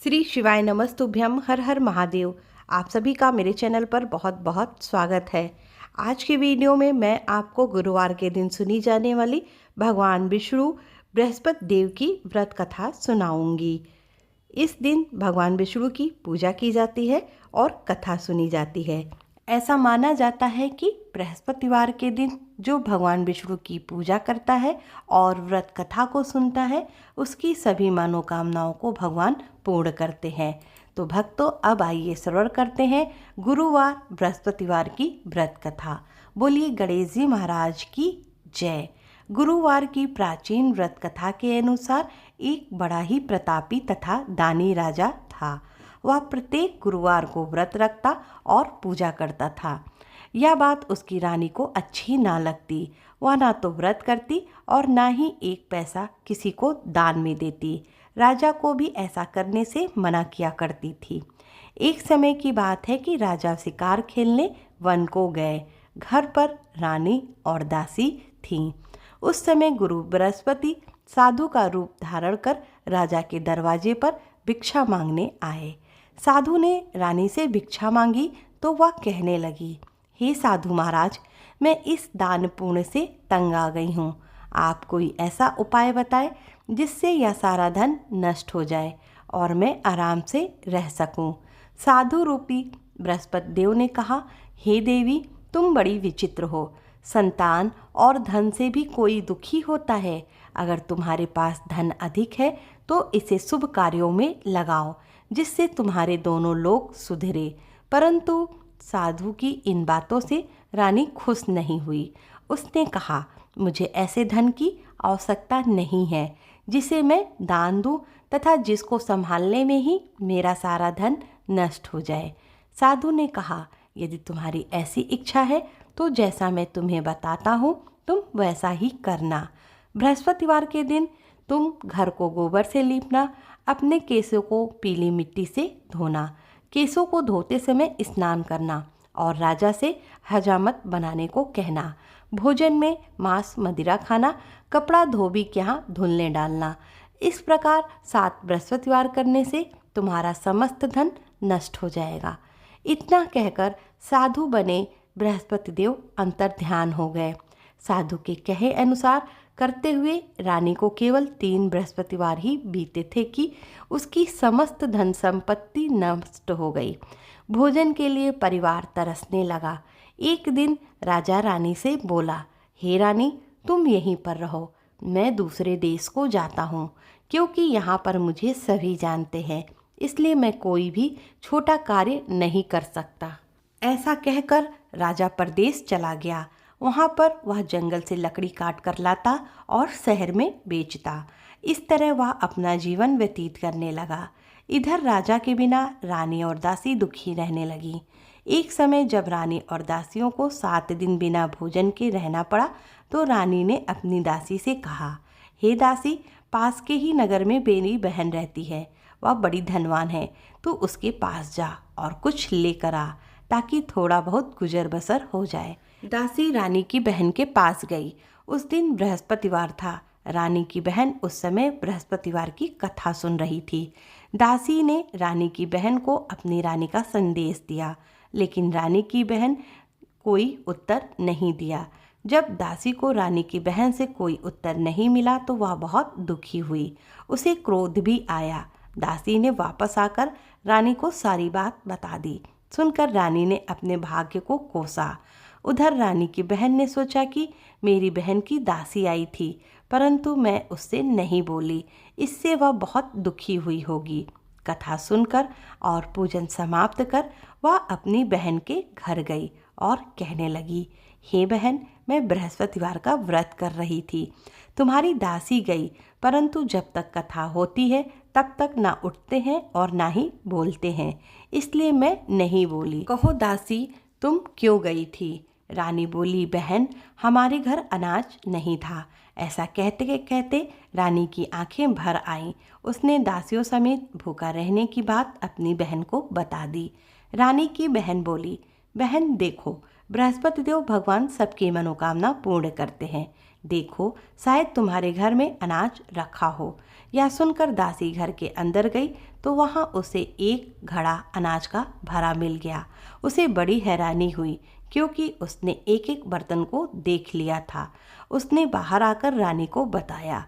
श्री शिवाय नमस्तुभ्यम। हर हर महादेव। आप सभी का मेरे चैनल पर बहुत बहुत स्वागत है। आज की वीडियो में मैं आपको गुरुवार के दिन सुनी जाने वाली भगवान विष्णु बृहस्पति देव की व्रत कथा सुनाऊंगी। इस दिन भगवान विष्णु की पूजा की जाती है और कथा सुनी जाती है। ऐसा माना जाता है कि बृहस्पतिवार के दिन जो भगवान विष्णु की पूजा करता है और व्रत कथा को सुनता है, उसकी सभी मनोकामनाओं को भगवान पूर्ण करते हैं। तो भक्तों, अब आइए श्रवण करते हैं गुरुवार बृहस्पतिवार की व्रत कथा। बोलिए गणेश जी महाराज की जय। गुरुवार की प्राचीन व्रत कथा के अनुसार एक बड़ा ही प्रतापी तथा दानी राजा था। वह प्रत्येक गुरुवार को व्रत रखता और पूजा करता था। यह बात उसकी रानी को अच्छी ना लगती। वह ना तो व्रत करती और ना ही एक पैसा किसी को दान में देती। राजा को भी ऐसा करने से मना किया करती थी। एक समय की बात है कि राजा शिकार खेलने वन को गए। घर पर रानी और दासी थीं। उस समय गुरु बृहस्पति साधु का रूप धारण कर राजा के दरवाजे पर भिक्षा मांगने आए। साधु ने रानी से भिक्षा मांगी तो वह कहने लगी, हे साधु महाराज, मैं इस दान पुण्य से तंग आ गई हूँ। आप कोई ऐसा उपाय बताएं जिससे यह सारा धन नष्ट हो जाए और मैं आराम से रह सकूं। साधु रूपी बृहस्पति देव ने कहा, हे देवी, तुम बड़ी विचित्र हो। संतान और धन से भी कोई दुखी होता है। अगर तुम्हारे पास धन अधिक है तो इसे शुभ कार्यों में लगाओ, जिससे तुम्हारे दोनों लोग सुधरे। परंतु साधु की इन बातों से रानी खुश नहीं हुई। उसने कहा, मुझे ऐसे धन की आवश्यकता नहीं है जिसे मैं दान दूं तथा जिसको संभालने में ही मेरा सारा धन नष्ट हो जाए। साधु ने कहा, यदि तुम्हारी ऐसी इच्छा है तो जैसा मैं तुम्हें बताता हूँ तुम वैसा ही करना। बृहस्पतिवार के दिन तुम घर को गोबर से लीपना, अपने केसों को पीली मिट्टी से धोना, केसों को धोते समय स्नान करना और राजा से हजामत बनाने को कहना। भोजन में मांस मदिरा खाना, कपड़ा धोबी के यहाँ धुलने डालना। इस प्रकार 7 बृहस्पतिवार करने से तुम्हारा समस्त धन नष्ट हो जाएगा। इतना कहकर साधु बने बृहस्पति देव अंतर ध्यान हो गए। साधु के कहे अनुसार करते हुए रानी को केवल 3 बृहस्पतिवार ही बीते थे कि उसकी समस्त धन संपत्ति नष्ट हो गई। भोजन के लिए परिवार तरसने लगा। एक दिन राजा रानी से बोला, हे रानी, तुम यहीं पर रहो, मैं दूसरे देश को जाता हूँ, क्योंकि यहाँ पर मुझे सभी जानते हैं, इसलिए मैं कोई भी छोटा कार्य नहीं कर सकता। ऐसा कहकर राजा परदेश चला गया। वहाँ पर वह जंगल से लकड़ी काट कर लाता और शहर में बेचता। इस तरह वह अपना जीवन व्यतीत करने लगा। इधर राजा के बिना रानी और दासी दुखी रहने लगी। एक समय जब रानी और दासियों को 7 दिन बिना भोजन के रहना पड़ा तो रानी ने अपनी दासी से कहा, हे दासी, पास के ही नगर में मेरी बहन रहती है। वह बड़ी धनवान है, तो उसके पास जा और कुछ लेकर आ, ताकि थोड़ा बहुत गुजर बसर हो जाए। दासी रानी की बहन के पास गई। उस दिन बृहस्पतिवार था। रानी की बहन उस समय बृहस्पतिवार की कथा सुन रही थी। दासी ने रानी की बहन को अपनी रानी का संदेश दिया, लेकिन रानी की बहन कोई उत्तर नहीं दिया। जब दासी को रानी की बहन से कोई उत्तर नहीं मिला तो वह बहुत दुखी हुई। उसे क्रोध भी आया। दासी ने वापस आकर रानी को सारी बात बता दी। सुनकर रानी ने अपने भाग्य को कोसा। उधर रानी की बहन ने सोचा कि मेरी बहन की दासी आई थी, परंतु मैं उससे नहीं बोली, इससे वह बहुत दुखी हुई होगी। कथा सुनकर और पूजन समाप्त कर वह अपनी बहन के घर गई और कहने लगी, हे बहन, मैं बृहस्पतिवार का व्रत कर रही थी। तुम्हारी दासी गई, परंतु जब तक कथा होती है तब तक ना उठते हैं और ना ही बोलते हैं, इसलिए मैं नहीं बोली। कहो दासी, तुम क्यों गई थी? रानी बोली, बहन, हमारे घर अनाज नहीं था। ऐसा कहते कहते रानी की आंखें भर आईं। उसने दासियों समेत भूखा रहने की बात अपनी बहन को बता दी। रानी की बहन बोली, बहन देखो, बृहस्पति देव भगवान सबकी मनोकामना पूर्ण करते हैं। देखो, शायद तुम्हारे घर में अनाज रखा हो। यह सुनकर दासी घर के अंदर गई तो वहाँ उसे एक घड़ा अनाज का भरा मिल गया। उसे बड़ी हैरानी हुई क्योंकि उसने एक एक बर्तन को देख लिया था। उसने बाहर आकर रानी को बताया।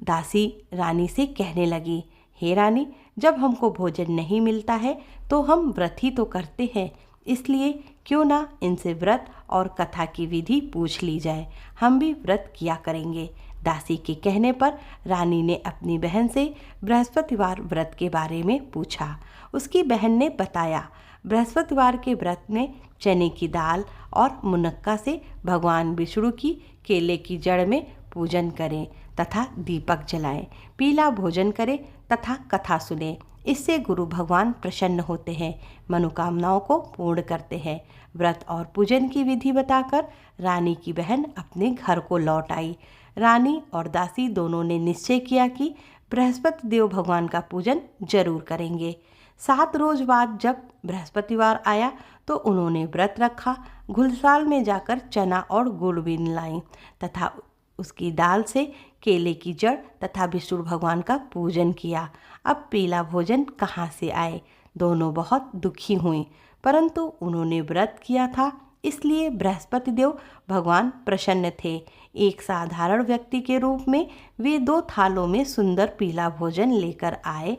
दासी रानी से कहने लगी, हे रानी, जब हमको भोजन नहीं मिलता है तो हम व्रत ही तो करते हैं, इसलिए क्यों ना इनसे व्रत और कथा की विधि पूछ ली जाए, हम भी व्रत किया करेंगे। दासी के कहने पर रानी ने अपनी बहन से बृहस्पतिवार व्रत के बारे में पूछा। उसकी बहन ने बताया, बृहस्पतिवार के व्रत में चने की दाल और मुनक्का से भगवान विष्णु की केले की जड़ में पूजन करें तथा दीपक जलाएं, पीला भोजन करें तथा कथा सुने। इससे गुरु भगवान प्रसन्न होते हैं, मनोकामनाओं को पूर्ण करते हैं। व्रत और पूजन की विधि बताकर रानी की बहन अपने घर को लौट आई। रानी और दासी दोनों ने निश्चय किया कि बृहस्पति देव भगवान का पूजन जरूर करेंगे। 7 रोज बाद जब बृहस्पतिवार आया तो उन्होंने व्रत रखा। घुलसाल में जाकर चना और गुड़ बीन लाई तथा उसकी दाल से केले की जड़ तथा विष्णु भगवान का पूजन किया। अब पीला भोजन कहाँ से आए? दोनों बहुत दुखी हुई, परंतु उन्होंने व्रत किया था इसलिए बृहस्पति देव भगवान प्रसन्न थे। एक साधारण व्यक्ति के रूप में वे 2 थालों में सुंदर पीला भोजन लेकर आए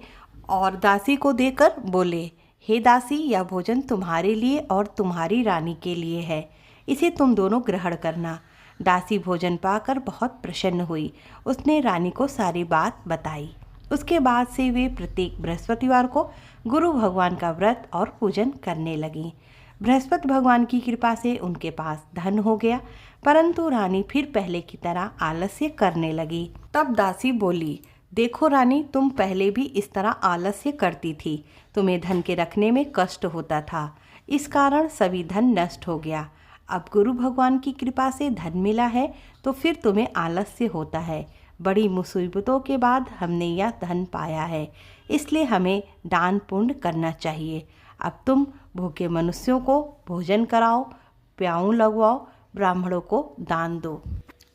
और दासी को देकर बोले, हे दासी, यह भोजन तुम्हारे लिए और तुम्हारी रानी के लिए है, इसे तुम दोनों ग्रहण करना। दासी भोजन पाकर बहुत प्रसन्न हुई। उसने रानी को सारी बात बताई। उसके बाद से वे प्रत्येक बृहस्पतिवार को गुरु भगवान का व्रत और पूजन करने लगीं। बृहस्पति भगवान की कृपा से उनके पास धन हो गया, परंतु रानी फिर पहले की तरह आलस्य करने लगी। तब दासी बोली, देखो रानी, तुम पहले भी इस तरह आलस्य करती थी, तुम्हें धन के रखने में कष्ट होता था, इस कारण सभी धन नष्ट हो गया। अब गुरु भगवान की कृपा से धन मिला है तो फिर तुम्हें आलस्य होता है। बड़ी मुसीबतों के बाद हमने यह धन पाया है, इसलिए हमें दान पुण्य करना चाहिए। अब तुम भूखे मनुष्यों को भोजन कराओ, प्याऊँ लगवाओ, ब्राह्मणों को दान दो,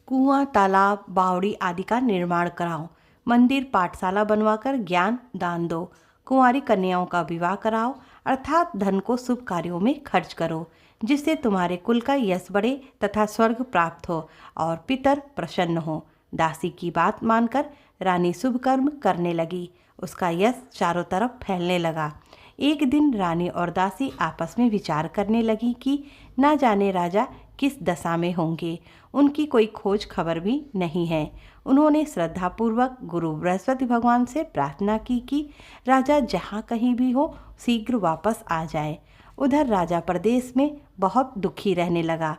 कुआं, तालाब, बावड़ी आदि का निर्माण कराओ, मंदिर, पाठशाला बनवाकर ज्ञान दान दो, कुंवारी कन्याओं का विवाह कराओ, अर्थात धन को शुभ कार्यों में खर्च करो, जिससे तुम्हारे कुल का यश बढ़े तथा स्वर्ग प्राप्त हो और पितर प्रसन्न हो। दासी की बात मानकर रानी शुभ कर्म करने लगी। उसका यश चारों तरफ फैलने लगा। एक दिन रानी और दासी आपस में विचार करने लगी कि न जाने राजा किस दशा में होंगे, उनकी कोई खोज खबर भी नहीं है। उन्होंने श्रद्धापूर्वक गुरु बृहस्पति भगवान से प्रार्थना की कि राजा जहाँ कहीं भी हो शीघ्र वापस आ जाए। उधर राजा प्रदेश में बहुत दुखी रहने लगा।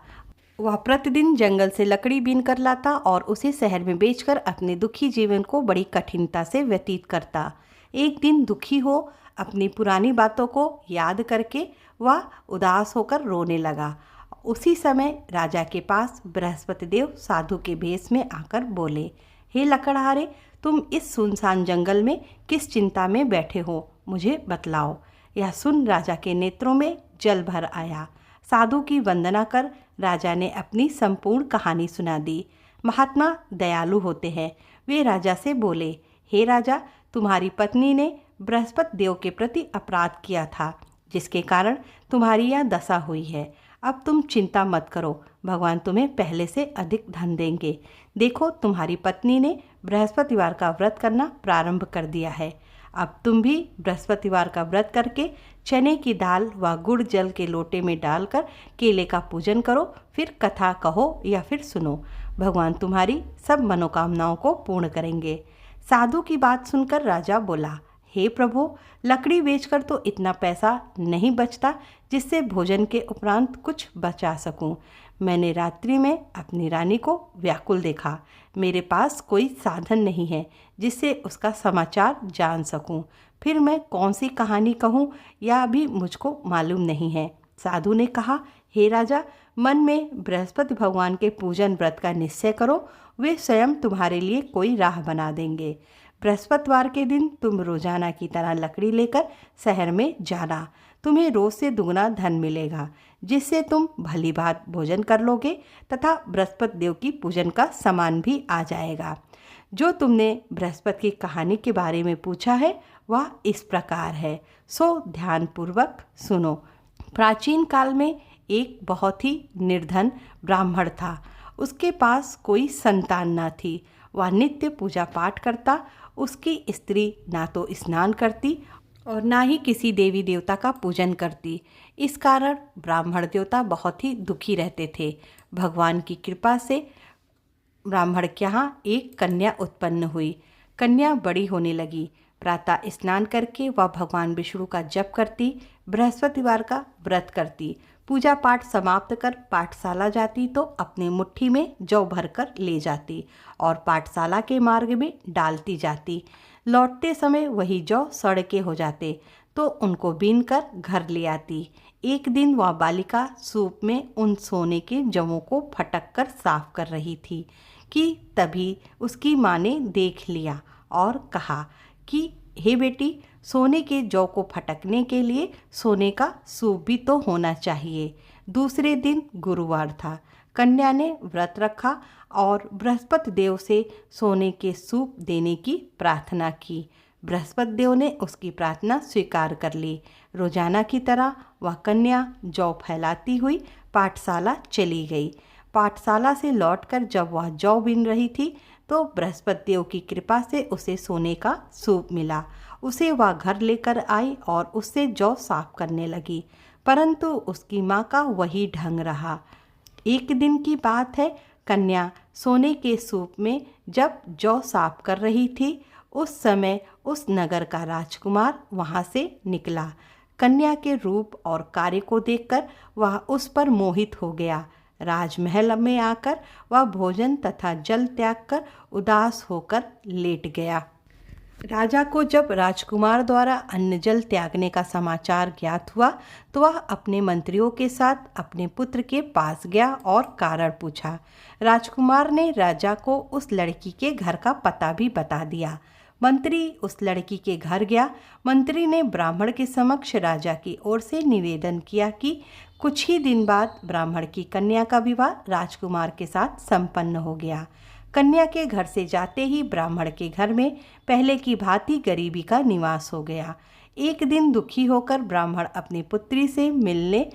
वह प्रतिदिन जंगल से लकड़ी बीन कर लाता और उसे शहर में बेचकर अपने दुखी जीवन को बड़ी कठिनता से व्यतीत करता। एक दिन दुखी हो अपनी पुरानी बातों को याद करके वह उदास होकर रोने लगा। उसी समय राजा के पास बृहस्पति देव साधु के भेष में आकर बोले, हे लकड़हारे, तुम इस सुनसान जंगल में किस चिंता में बैठे हो, मुझे बतलाओ। यह सुन राजा के नेत्रों में जल भर आया। साधु की वंदना कर राजा ने अपनी संपूर्ण कहानी सुना दी। महात्मा दयालु होते हैं। वे राजा से बोले, हे राजा, तुम्हारी पत्नी ने बृहस्पति देव के प्रति अपराध किया था, जिसके कारण तुम्हारी यह दशा हुई है। अब तुम चिंता मत करो, भगवान तुम्हें पहले से अधिक धन देंगे। देखो, तुम्हारी पत्नी ने बृहस्पतिवार का व्रत करना प्रारंभ कर दिया है। अब तुम भी बृहस्पतिवार का व्रत करके चने की दाल व गुड़ जल के लोटे में डालकर केले का पूजन करो, फिर कथा कहो या फिर सुनो। भगवान तुम्हारी सब मनोकामनाओं को पूर्ण करेंगे। साधु की बात सुनकर राजा बोला, हे प्रभु, लकड़ी बेचकर तो इतना पैसा नहीं बचता जिससे भोजन के उपरांत कुछ बचा सकूं। मैंने रात्रि में अपनी रानी को व्याकुल देखा। मेरे पास कोई साधन नहीं है जिससे उसका समाचार जान सकूं। फिर मैं कौन सी कहानी कहूं यह भी मुझको मालूम नहीं है। साधु ने कहा, हे राजा, मन में बृहस्पति भगवान के पूजन व्रत का निश्चय करो, वे स्वयं तुम्हारे लिए कोई राह बना देंगे। बृहस्पतिवार के दिन तुम रोजाना की तरह लकड़ी लेकर शहर में जाना। तुम्हें रोज से दुगना धन मिलेगा, जिससे तुम भली भांति भोजन कर लोगे तथा बृहस्पति देव की पूजन का सामान भी आ जाएगा। जो तुमने बृहस्पति की कहानी के बारे में पूछा है वह इस प्रकार है, सो ध्यानपूर्वक सुनो। प्राचीन काल में एक बहुत ही निर्धन ब्राह्मण था। उसके पास कोई संतान न थी। वह नित्य पूजा पाठ करता। उसकी स्त्री ना तो स्नान करती और ना ही किसी देवी देवता का पूजन करती। इस कारण ब्राह्मण देवता बहुत ही दुखी रहते थे। भगवान की कृपा से ब्राह्मण के यहाँ एक कन्या उत्पन्न हुई। कन्या बड़ी होने लगी। प्रातः स्नान करके वह भगवान विष्णु का जप करती, बृहस्पतिवार का व्रत करती, पूजा पाठ समाप्त कर पाठशाला जाती तो अपने मुट्ठी में जौ भरकर ले जाती और पाठशाला के मार्ग में डालती जाती। लौटते समय वही जौ सड़के हो जाते तो उनको बीन कर घर ले आती। एक दिन वह बालिका सूप में उन सोने के जवों को फटक कर साफ कर रही थी कि तभी उसकी माँ ने देख लिया और कहा कि हे बेटी, सोने के जौ को फटकने के लिए सोने का सूप भी तो होना चाहिए। दूसरे दिन गुरुवार था। कन्या ने व्रत रखा और बृहस्पति देव से सोने के सूप देने की प्रार्थना की। बृहस्पति देव ने उसकी प्रार्थना स्वीकार कर ली। रोजाना की तरह वह कन्या जौ फैलाती हुई पाठशाला चली गई। पाठशाला से लौटकर जब वह जौ बीन रही थी तो बृहस्पति देव की कृपा से उसे सोने का सूप मिला। उसे वह घर लेकर आई और उससे जौ साफ करने लगी, परंतु उसकी माँ का वही ढंग रहा। एक दिन की बात है, कन्या सोने के सूप में जब जौ साफ कर रही थी, उस समय उस नगर का राजकुमार वहाँ से निकला। कन्या के रूप और कार्य को देखकर वह उस पर मोहित हो गया। राजमहल में आकर वह भोजन तथा जल त्याग कर उदास होकर लेट गया। राजा को जब राजकुमार द्वारा अन्न जल त्यागने का समाचार ज्ञात हुआ तो वह अपने मंत्रियों के साथ अपने पुत्र के पास गया और कारण पूछा। राजकुमार ने राजा को उस लड़की के घर का पता भी बता दिया। मंत्री उस लड़की के घर गया। मंत्री ने ब्राह्मण के समक्ष राजा की ओर से निवेदन किया कि कुछ ही दिन बाद ब्राह्मण की कन्या का विवाह राजकुमार के साथ संपन्न हो गया। कन्या के घर से जाते ही ब्राह्मण के घर में पहले की भांति गरीबी का निवास हो गया। एक दिन दुखी होकर ब्राह्मण अपनी पुत्री से मिलने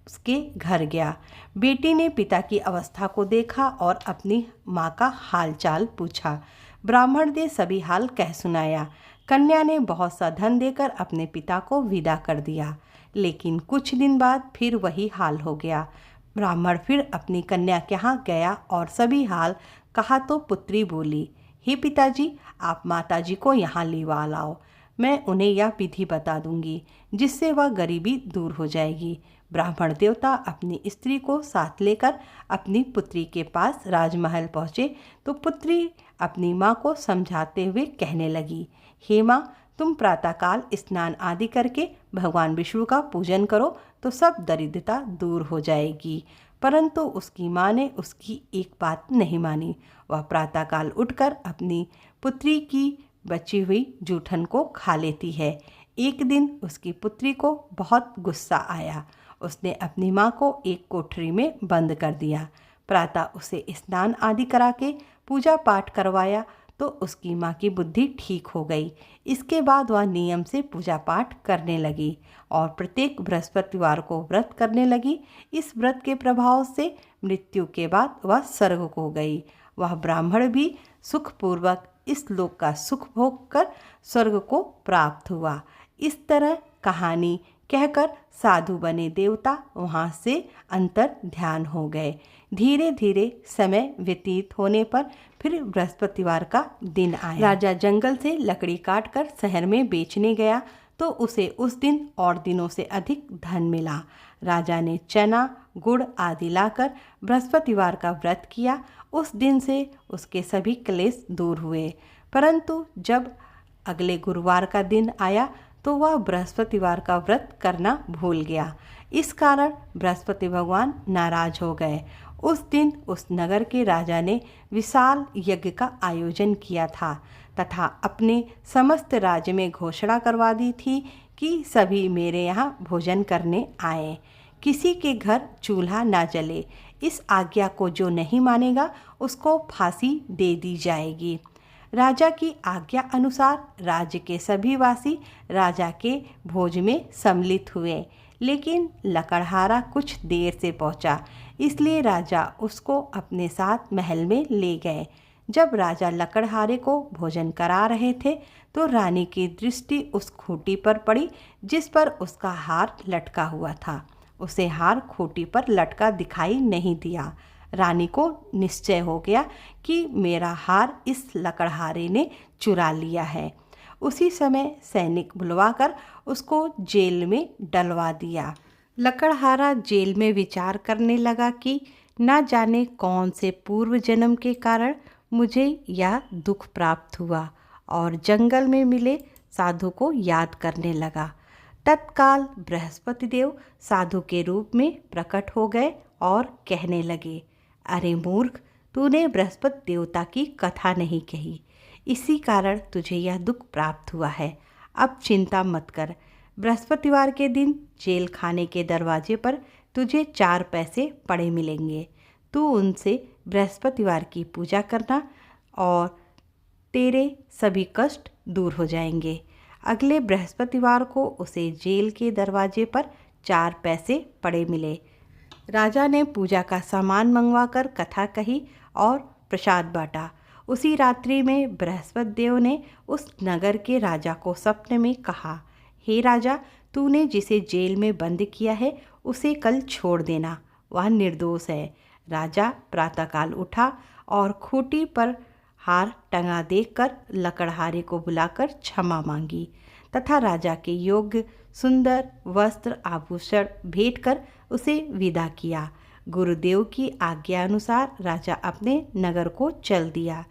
उसके घर गया। बेटी ने पिता की अवस्था को देखा और अपनी माँ का हालचाल पूछा। ब्राह्मण ने सभी हाल कह सुनाया। कन्या ने बहुत सा धन देकर अपने पिता को विदा कर दिया, लेकिन कुछ दिन बाद फिर वही हाल हो गया। ब्राह्मण फिर अपनी कन्या के यहाँ गया और सभी हाल कहा तो पुत्री बोली, हे पिताजी, आप माताजी को यहाँ लिवा लाओ। मैं उन्हें यह विधि बता दूंगी जिससे वह गरीबी दूर हो जाएगी। ब्राह्मण देवता अपनी स्त्री को साथ लेकर अपनी पुत्री के पास राजमहल पहुँचे तो पुत्री अपनी माँ को समझाते हुए कहने लगी, हे माँ, तुम प्रातःकाल स्नान आदि करके भगवान विष्णु का पूजन करो तो सब दरिद्रता दूर हो जाएगी। परंतु उसकी माँ ने उसकी एक बात नहीं मानी। वह प्रातःकाल उठकर अपनी पुत्री की बची हुई जूठन को खा लेती है। एक दिन उसकी पुत्री को बहुत गुस्सा आया। उसने अपनी माँ को एक कोठरी में बंद कर दिया। प्रातः उसे स्नान आदि करा के पूजा पाठ करवाया तो उसकी माँ की बुद्धि ठीक हो गई। इसके बाद वह नियम से पूजा पाठ करने लगी और प्रत्येक बृहस्पतिवार को व्रत करने लगी। इस व्रत के प्रभाव से मृत्यु के बाद वह स्वर्ग को गई। वह ब्राह्मण भी सुखपूर्वक इस लोक का सुख भोग कर स्वर्ग को प्राप्त हुआ। इस तरह कहानी कहकर साधु बने देवता वहाँ से अंतर ध्यान हो गए। धीरे धीरे समय व्यतीत होने पर फिर बृहस्पतिवार का दिन आया। राजा जंगल से लकड़ी काटकर शहर में बेचने गया तो उसे उस दिन और दिनों से अधिक धन मिला। राजा ने चना, गुड़ आदि लाकर बृहस्पतिवार का व्रत किया। उस दिन से उसके सभी क्लेश दूर हुए। परंतु जब अगले गुरुवार का दिन आया तो वह बृहस्पतिवार का व्रत करना भूल गया। इस कारण बृहस्पति भगवान नाराज हो गए। उस दिन उस नगर के राजा ने विशाल यज्ञ का आयोजन किया था तथा अपने समस्त राज्य में घोषणा करवा दी थी कि सभी मेरे यहाँ भोजन करने आए। किसी के घर चूल्हा ना जले। इस आज्ञा को जो नहीं मानेगा उसको फांसी दे दी जाएगी। राजा की आज्ञा अनुसार राज्य के सभी वासी राजा के भोज में सम्मिलित हुए, लेकिन लकड़हारा कुछ देर से पहुंचा, इसलिए राजा उसको अपने साथ महल में ले गए। जब राजा लकड़हारे को भोजन करा रहे थे तो रानी की दृष्टि उस खूंटी पर पड़ी जिस पर उसका हार लटका हुआ था। उसे हार खूंटी पर लटका दिखाई नहीं दिया। रानी को निश्चय हो गया कि मेरा हार इस लकड़हारे ने चुरा लिया है। उसी समय सैनिक बुलवाकर उसको जेल में डलवा दिया। लकड़हारा जेल में विचार करने लगा कि न जाने कौन से पूर्व जन्म के कारण मुझे यह दुख प्राप्त हुआ, और जंगल में मिले साधु को याद करने लगा। तत्काल बृहस्पति देव साधु के रूप में प्रकट हो गए और कहने लगे, अरे मूर्ख, तूने बृहस्पति देवता की कथा नहीं कही, इसी कारण तुझे यह दुख प्राप्त हुआ है। अब चिंता मत कर। बृहस्पतिवार के दिन जेल खाने के दरवाजे पर तुझे 4 पैसे पड़े मिलेंगे। तू उनसे बृहस्पतिवार की पूजा करना और तेरे सभी कष्ट दूर हो जाएंगे। अगले बृहस्पतिवार को उसे जेल के दरवाजे पर 4 पैसे पड़े मिले। राजा ने पूजा का सामान मंगवाकर कथा कही और प्रसाद बांटा। उसी रात्रि में बृहस्पति देव ने उस नगर के राजा को सपने में कहा, हे राजा, तूने जिसे जेल में बंद किया है उसे कल छोड़ देना, वह निर्दोष है। राजा प्रातःकाल उठा और खूंटी पर हार टंगा देखकर लकड़हारे को बुलाकर क्षमा मांगी तथा राजा के योग्य सुंदर वस्त्र आभूषण भेंट कर उसे विदा किया। गुरुदेव की आज्ञा अनुसार राजा अपने नगर को चल दिया।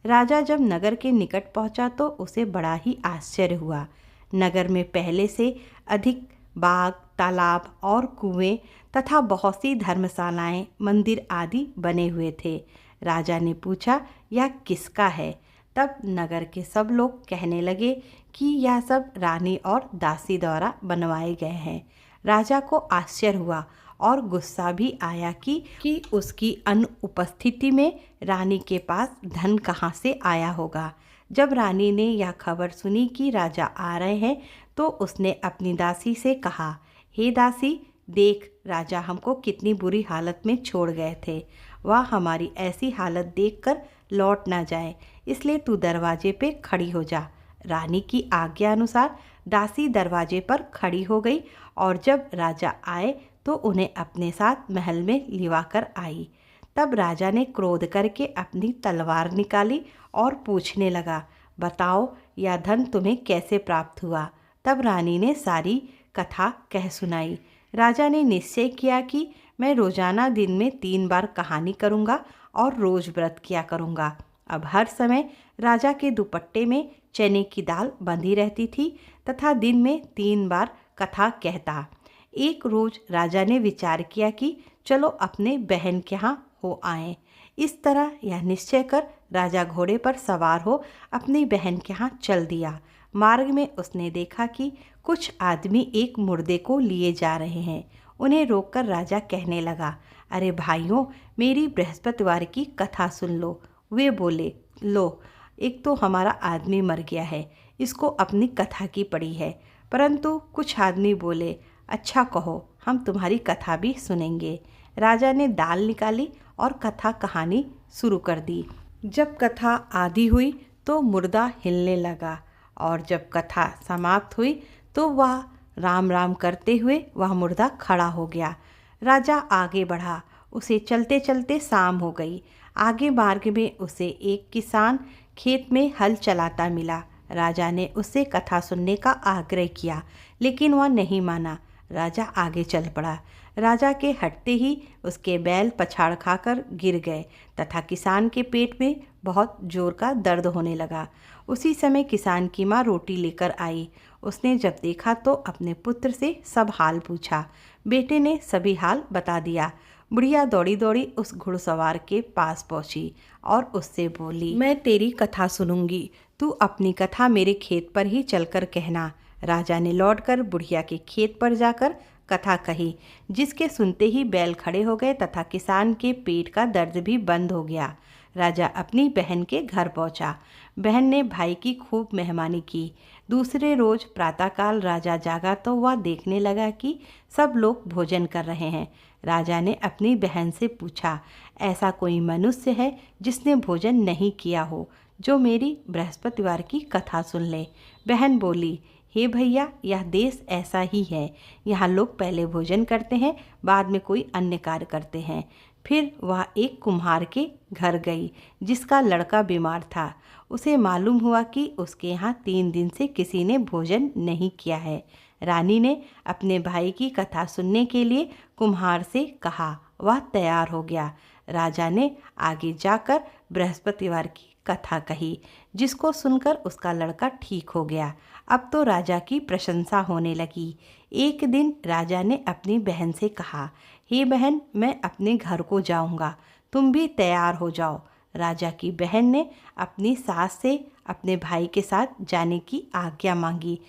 राजा जब नगर के निकट पहुंचा तो उसे बड़ा ही आश्चर्य हुआ। नगर में पहले से अधिक बाग, तालाब और कुएं तथा बहुत सी धर्मशालाएं, मंदिर आदि बने हुए थे। राजा ने पूछा, यह किसका है? तब नगर के सब लोग कहने लगे कि यह सब रानी और दासी द्वारा बनवाए गए हैं। राजा को आश्चर्य हुआ और गुस्सा भी आया कि उसकी अनुपस्थिति में रानी के पास धन कहाँ से आया होगा। जब रानी ने यह खबर सुनी कि राजा आ रहे हैं तो उसने अपनी दासी से कहा, हे दासी, देख, राजा हमको कितनी बुरी हालत में छोड़ गए थे। वह हमारी ऐसी हालत देखकर लौट ना जाए, इसलिए तू दरवाजे पे खड़ी हो जा। रानी की आज्ञा अनुसार दासी दरवाजे पर खड़ी हो गई और जब राजा आए तो उन्हें अपने साथ महल में लिवा कर आई। तब राजा ने क्रोध करके अपनी तलवार निकाली और पूछने लगा, बताओ, यह धन तुम्हें कैसे प्राप्त हुआ? तब रानी ने सारी कथा कह सुनाई। राजा ने निश्चय किया कि मैं रोजाना दिन में 3 बार कहानी करूँगा और रोज व्रत किया करूँगा। अब हर समय राजा के दुपट्टे में चने की दाल बंधी रहती थी तथा दिन में 3 बार कथा कहता। एक रोज राजा ने विचार किया कि चलो अपने बहन के यहाँ हो आएं। इस तरह यह निश्चय कर राजा घोड़े पर सवार हो अपनी बहन के यहाँ चल दिया। मार्ग में उसने देखा कि कुछ आदमी एक मुर्दे को लिए जा रहे हैं। उन्हें रोककर राजा कहने लगा, अरे भाइयों, मेरी बृहस्पतिवार की कथा सुन लो। वे बोले, लो, एक तो हमारा आदमी मर गया है, इसको अपनी कथा की पड़ी है। परंतु कुछ आदमी बोले, अच्छा कहो, हम तुम्हारी कथा भी सुनेंगे। राजा ने दाल निकाली और कथा कहानी शुरू कर दी। जब कथा आधी हुई तो मुर्दा हिलने लगा और जब कथा समाप्त हुई तो वह राम राम करते हुए वह मुर्दा खड़ा हो गया। राजा आगे बढ़ा। उसे चलते चलते शाम हो गई। आगे मार्ग में उसे एक किसान खेत में हल चलाता मिला। राजा ने उससे कथा सुनने का आग्रह किया, लेकिन वह नहीं माना। राजा आगे चल पड़ा। राजा के हटते ही उसके बैल पछाड़ खाकर गिर गए तथा किसान के पेट में बहुत जोर का दर्द होने लगा। उसी समय किसान की माँ रोटी लेकर आई। उसने जब देखा तो अपने पुत्र से सब हाल पूछा। बेटे ने सभी हाल बता दिया। बुढ़िया दौड़ी दौड़ी उस घुड़सवार के पास पहुंची और उससे बोली, मैं तेरी कथा सुनूंगी, तू अपनी कथा मेरे खेत पर ही चलकर कहना। राजा ने लौटकर बुढ़िया के खेत पर जाकर कथा कही, जिसके सुनते ही बैल खड़े हो गए तथा किसान के पेट का दर्द भी बंद हो गया। राजा अपनी बहन के घर पहुंचा। बहन ने भाई की खूब मेहमानी की। दूसरे रोज प्रातःकाल राजा जागा तो वह देखने लगा कि सब लोग भोजन कर रहे हैं। राजा ने अपनी बहन से पूछा, ऐसा कोई मनुष्य है जिसने भोजन नहीं किया हो, जो मेरी बृहस्पतिवार की कथा सुन ले। बहन बोली, हे भैया, यह देश ऐसा ही है। यहाँ लोग पहले भोजन करते हैं, बाद में कोई अन्य कार्य करते हैं। फिर वह एक कुम्हार के घर गई जिसका लड़का बीमार था। उसे मालूम हुआ कि उसके यहाँ 3 दिन से किसी ने भोजन नहीं किया है। रानी ने अपने भाई की कथा सुनने के लिए कुम्हार से कहा। वह तैयार हो गया। राजा ने आगे जाकर बृहस्पतिवार की कथा कही, जिसको सुनकर उसका लड़का ठीक हो गया। अब तो राजा की प्रशंसा होने लगी। एक दिन राजा ने अपनी बहन से कहा, हे बहन, मैं अपने घर को जाऊंगा, तुम भी तैयार हो जाओ। राजा की बहन ने अपनी सास से अपने भाई के साथ जाने की आज्ञा मांगी।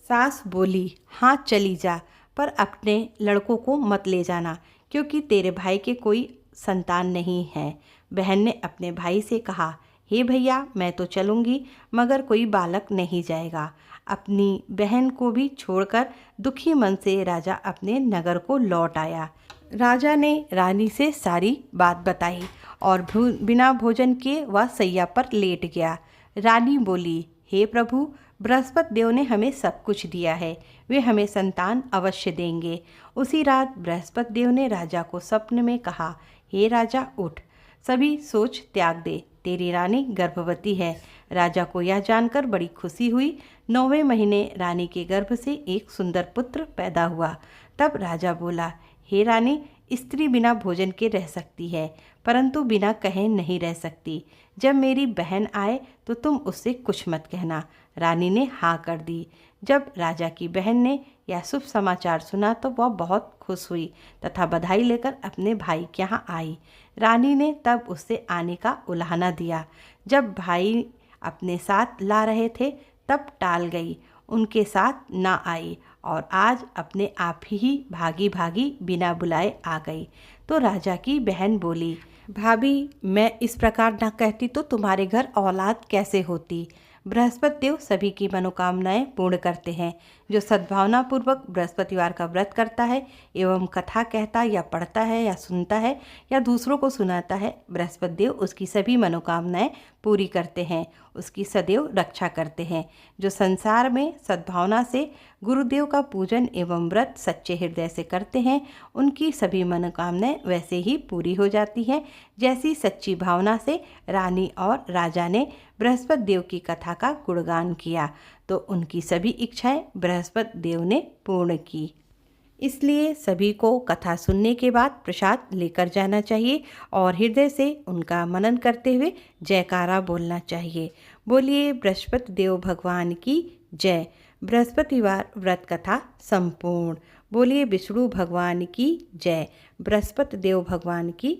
सास बोली, हाँ चली जा, पर अपने लड़कों को मत ले जाना, क्योंकि तेरे भाई के कोई संतान नहीं है। बहन ने अपने भाई से कहा, हे भैया, मैं तो चलूँगी, मगर कोई बालक नहीं जाएगा। अपनी बहन को भी छोड़कर दुखी मन से राजा अपने नगर को लौट आया। राजा ने रानी से सारी बात बताई और बिना भोजन के वह सैया पर लेट गया। रानी बोली, हे प्रभु, बृहस्पति देव ने हमें सब कुछ दिया है, वे हमें संतान अवश्य देंगे। उसी रात बृहस्पति देव ने राजा को स्वप्न में कहा, हे राजा, उठ, सभी सोच त्याग दे, तेरी रानी गर्भवती है। राजा को यह जानकर बड़ी खुशी हुई। 9वें महीने रानी के गर्भ से एक सुंदर पुत्र पैदा हुआ। तब राजा बोला, हे रानी, स्त्री बिना भोजन के रह सकती है, परंतु बिना कहे नहीं रह सकती। जब मेरी बहन आए तो तुम उससे कुछ मत कहना। रानी ने हाँ कर दी। जब राजा की बहन ने यह शुभ समाचार सुना तो वह बहुत खुश हुई तथा बधाई लेकर अपने भाई के यहाँ आई। रानी ने तब उससे आने का उलाहना दिया। जब भाई अपने साथ ला रहे थे तब टाल गई, उनके साथ ना आई और आज अपने आप ही भागी भागी बिना बुलाए आ गई। तो राजा की बहन बोली, भाभी, मैं इस प्रकार न कहती तो तुम्हारे घर औलाद कैसे होती। बृहस्पति देव सभी की मनोकामनाएं पूर्ण करते हैं। जो सद्भावना पूर्वक बृहस्पतिवार का व्रत करता है एवं कथा कहता या पढ़ता है या सुनता है या दूसरों को सुनाता है, बृहस्पति देव उसकी सभी मनोकामनाएं पूरी करते हैं, उसकी सदैव रक्षा करते हैं। जो संसार में सद्भावना से गुरुदेव का पूजन एवं व्रत सच्चे हृदय से करते हैं, उनकी सभी मनोकामनाएं वैसे ही पूरी हो जाती हैं जैसी सच्ची भावना से रानी और राजा ने बृहस्पति देव की कथा का गुणगान किया, तो उनकी सभी इच्छाएं बृहस्पति देव ने पूर्ण की। इसलिए सभी को कथा सुनने के बाद प्रसाद लेकर जाना चाहिए और हृदय से उनका मनन करते हुए जयकारा बोलना चाहिए। बोलिए बृहस्पति देव भगवान की जय। बृहस्पतिवार व्रत कथा संपूर्ण। बोलिए विष्णु भगवान की जय। बृहस्पति देव भगवान की